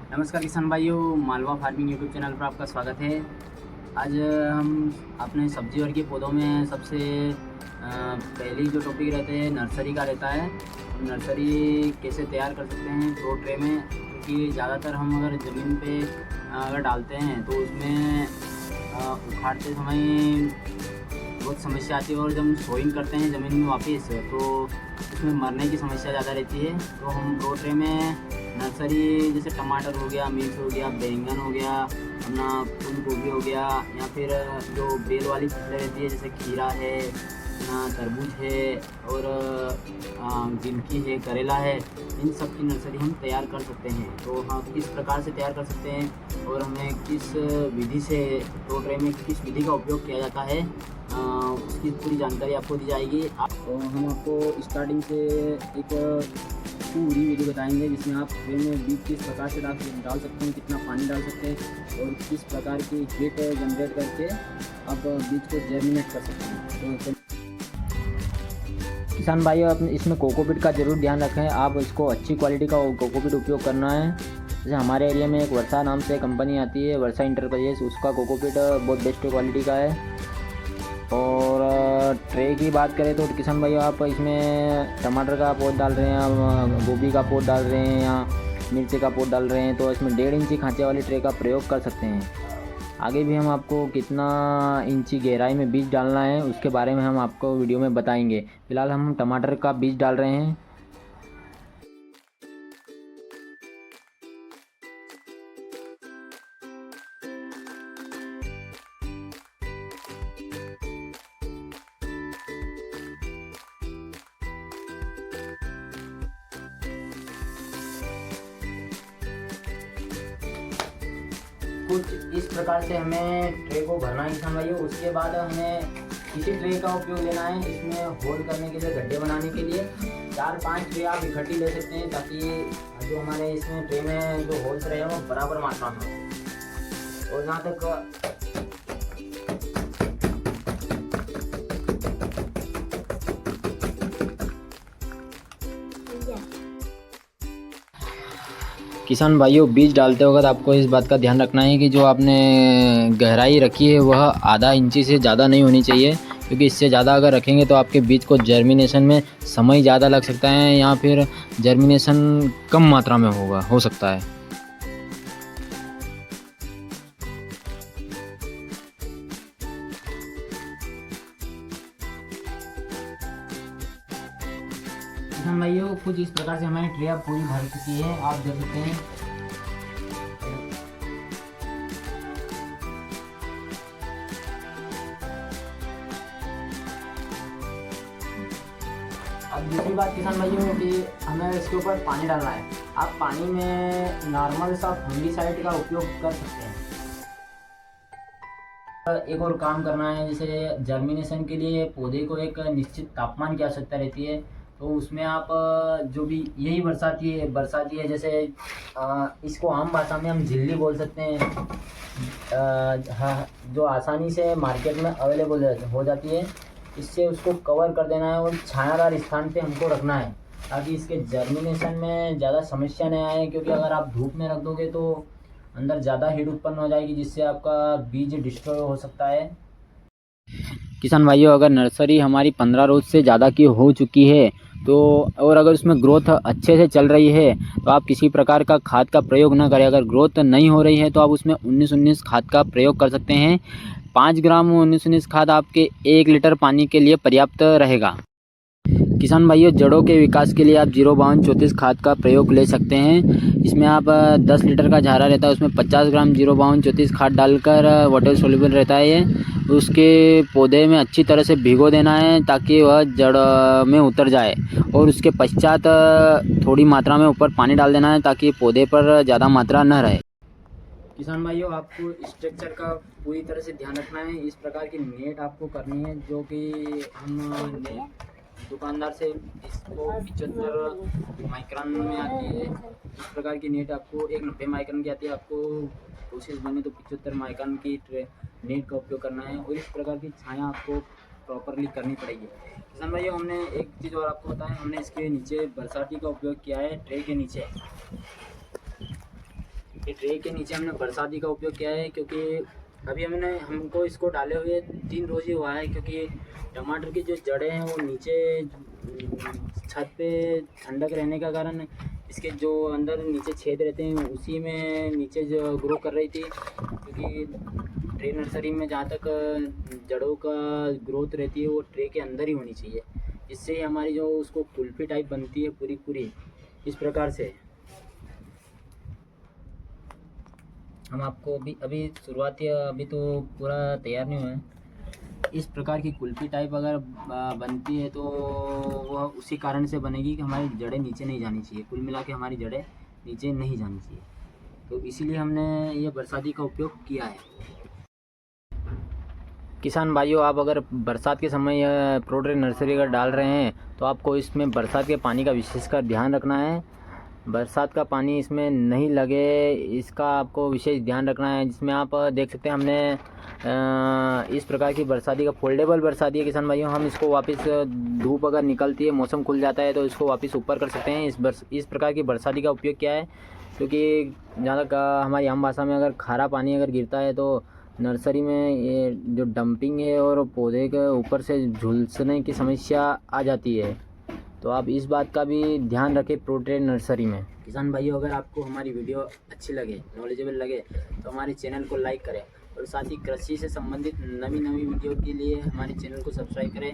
नमस्कार किसान भाइयों, मालवा फार्मिंग यूट्यूब चैनल पर आपका स्वागत है। आज हम अपने सब्जी वर्गीय पौधों में सबसे पहली जो टॉपिक रहते हैं नर्सरी का रहता है। नर्सरी कैसे तैयार कर सकते हैं प्रो ट्रे में, क्योंकि ज़्यादातर हम अगर ज़मीन पे अगर डालते हैं तो उसमें उखाड़ते समय बहुत समस्या आती है, और जब हम सोइंग करते हैं ज़मीन में वापस तो उसमें मरने की समस्या ज़्यादा रहती है। तो हम प्रो ट्रे में नर्सरी जैसे टमाटर हो गया, मिर्च हो गया, बैंगन हो गया, अपना फूल गोभी हो गया, या फिर जो बेल वाली फसलें रहती है जैसे खीरा है, तरबूज है, और गिलकी है, करेला है, इन सब की नर्सरी हम तैयार कर सकते हैं। तो हाँ, किस प्रकार से तैयार कर सकते हैं और हमें किस विधि से प्रो ट्रे में किस विधि का उपयोग किया जाता है, उसकी पूरी जानकारी आपको दी जाएगी। तो हम आपको स्टार्टिंग से एक पूरी विधि बताएंगे जिसमें आप ट्रे में बीज किस प्रकार से डाल सकते हैं, कितना पानी डाल सकते हैं और किस प्रकार की हीट जनरेट करके आप बीज को जर्मिनेट कर सकते हैं। तो किसान भाइयों, अपने इसमें कोकोपीट का ज़रूर ध्यान रखें। आप इसको अच्छी क्वालिटी का कोकोपीट उपयोग करना है। जैसे हमारे एरिया में एक वर्षा नाम से कंपनी आती है, वर्षा इंटरप्राइजेस, उसका कोकोपीट बहुत बेस्ट क्वालिटी का है। और ट्रे की बात करें तो किसान भाइयों, आप इसमें टमाटर का पौध डाल रहे हैं, गोभी का पौध डाल रहे हैं, या मिर्ची का पौध डाल रहे हैं, तो इसमें 1.5 इंची खांचे वाली ट्रे का प्रयोग कर सकते हैं। आगे भी हम आपको कितना इंची गहराई में बीज डालना है उसके बारे में हम आपको वीडियो में बताएंगे। फिलहाल हम टमाटर का बीज डाल रहे हैं। कुछ इस प्रकार से हमें ट्रे को भरना है किसान भाइयों। उसके बाद हमें किसी ट्रे का उपयोग लेना है। इसमें होल करने के लिए, गड्ढे बनाने के लिए 4-5 ट्रे आप इकट्ठी ले सकते हैं, ताकि जो हमारे इसमें ट्रे में जो होल्स रहे वो बराबर मात्रा में हो। और जहाँ तक किसान भाइयों, बीज डालते वक्त आपको इस बात का ध्यान रखना है कि जो आपने गहराई रखी है वह आधा इंची से ज़्यादा नहीं होनी चाहिए, क्योंकि इससे ज़्यादा अगर रखेंगे तो आपके बीज को जर्मिनेशन में समय ज़्यादा लग सकता है, या फिर जर्मिनेशन कम मात्रा में हो सकता है। किसान भाइयों, कुछ इस प्रकार से हमारी ट्रे अब पूरी भर चुकी है, आप देख सकते हैं। अब दूसरी बात किसान भाइयों कि हमें इसके ऊपर पानी डालना है। आप पानी में नॉर्मल सा फंगिसाइड का उपयोग कर सकते हैं। एक और काम करना है, जैसे जर्मिनेशन के लिए पौधे को एक निश्चित तापमान की आवश्यकता रहती है। तो उसमें आप जो भी यही बरसाती है, जैसे इसको आम भाषा में हम झिल्ली बोल सकते हैं, हाँ, जो आसानी से मार्केट में अवेलेबल हो जाती है। इससे उसको कवर कर देना है और छायादार स्थान पे हमको रखना है, ताकि इसके जर्मिनेशन में ज़्यादा समस्या नहीं आए। क्योंकि अगर आप धूप में रख दोगे तो अंदर ज़्यादा हीट उत्पन्न हो जाएगी, जिससे आपका बीज डिस्ट्रॉय हो सकता है। किसान भाइयों, अगर नर्सरी हमारी 15 रोज से ज़्यादा की हो चुकी है तो, और अगर उसमें ग्रोथ अच्छे से चल रही है, तो आप किसी प्रकार का खाद का प्रयोग ना करें। अगर ग्रोथ नहीं हो रही है तो आप उसमें 19-19 खाद का प्रयोग कर सकते हैं। 5 ग्राम 19-19 खाद आपके 1 लीटर पानी के लिए पर्याप्त रहेगा। किसान भाइयों, जड़ों के विकास के लिए आप 052-34 खाद का प्रयोग ले सकते हैं। इसमें आप 10 लीटर का झारा रहता है, उसमें 50 ग्राम 052-34 खाद डालकर वाटर सोल्यूबल रहता है ये, उसके पौधे में अच्छी तरह से भिगो देना है ताकि वह जड़ में उतर जाए। और उसके पश्चात थोड़ी मात्रा में ऊपर पानी डाल देना है ताकि पौधे पर ज़्यादा मात्रा न रहे। किसान भाइयों, आपको स्ट्रक्चर का पूरी तरह से ध्यान रखना है। इस प्रकार की नेट आपको करनी है, जो कि हम दुकानदार से इसको 75 माइक्रोन में आती है। इस प्रकार की नेट आपको 90 माइक्रोन की आती है। आपको कोशिश बने तो 75 माइक्रोन की नेट का उपयोग करना है, और इस प्रकार की छाया आपको प्रॉपरली करनी पड़ेगी। किसान भाइयों, हमने एक चीज़ और आपको बताया, हमने इसके नीचे बरसाती का उपयोग किया है, ट्रे के नीचे। ये ट्रे के नीचे हमने बरसाती का उपयोग किया है, क्योंकि अभी हमको इसको डाले हुए 3 रोज़ ही हुआ है, क्योंकि टमाटर की जो जड़ें हैं वो नीचे छत पे ठंडक रहने का कारण इसके जो अंदर नीचे छेद रहते हैं उसी में नीचे जो ग्रो कर रही थी, क्योंकि ट्रे नर्सरी में जहाँ तक जड़ों का ग्रोथ रहती है वो ट्रे के अंदर ही होनी चाहिए। इससे हमारी जो उसको कुल्फी टाइप बनती है पूरी इस प्रकार से। हम आपको अभी शुरुआती, अभी तो पूरा तैयार नहीं हुआ है। इस प्रकार की कुल्फी टाइप अगर बनती है तो वह उसी कारण से बनेगी कि हमारी जड़ें नीचे नहीं जानी चाहिए, कुल मिला के हमारी जड़ें नीचे नहीं जानी चाहिए, तो इसीलिए हमने ये बरसाती का उपयोग किया है। किसान भाइयों, आप अगर बरसात के समय यह प्रोट्रे नर्सरी अगर डाल रहे हैं तो आपको इसमें बरसात के पानी का विशेषकर ध्यान रखना है। बरसात का पानी इसमें नहीं लगे, इसका आपको विशेष ध्यान रखना है। जिसमें आप देख सकते हैं हमने इस प्रकार की बरसाती का फोल्डेबल बरसाती है किसान भाइयों। हम इसको वापस धूप अगर निकलती है, मौसम खुल जाता है तो इसको वापस ऊपर कर सकते हैं। इस प्रकार की बरसाती का उपयोग किया है, क्योंकि जहाँ तक हमारी आम भाषा में अगर खारा पानी अगर गिरता है तो नर्सरी में ये जो डंपिंग है और पौधे के ऊपर से झुलसने की समस्या आ जाती है, तो आप इस बात का भी ध्यान रखें प्रोट्रे नर्सरी में। किसान भाइयों, अगर आपको हमारी वीडियो अच्छी लगे, नॉलेजेबल लगे, तो हमारे चैनल को लाइक करें और साथ ही कृषि से संबंधित नवी वीडियो के लिए हमारे चैनल को सब्सक्राइब करें।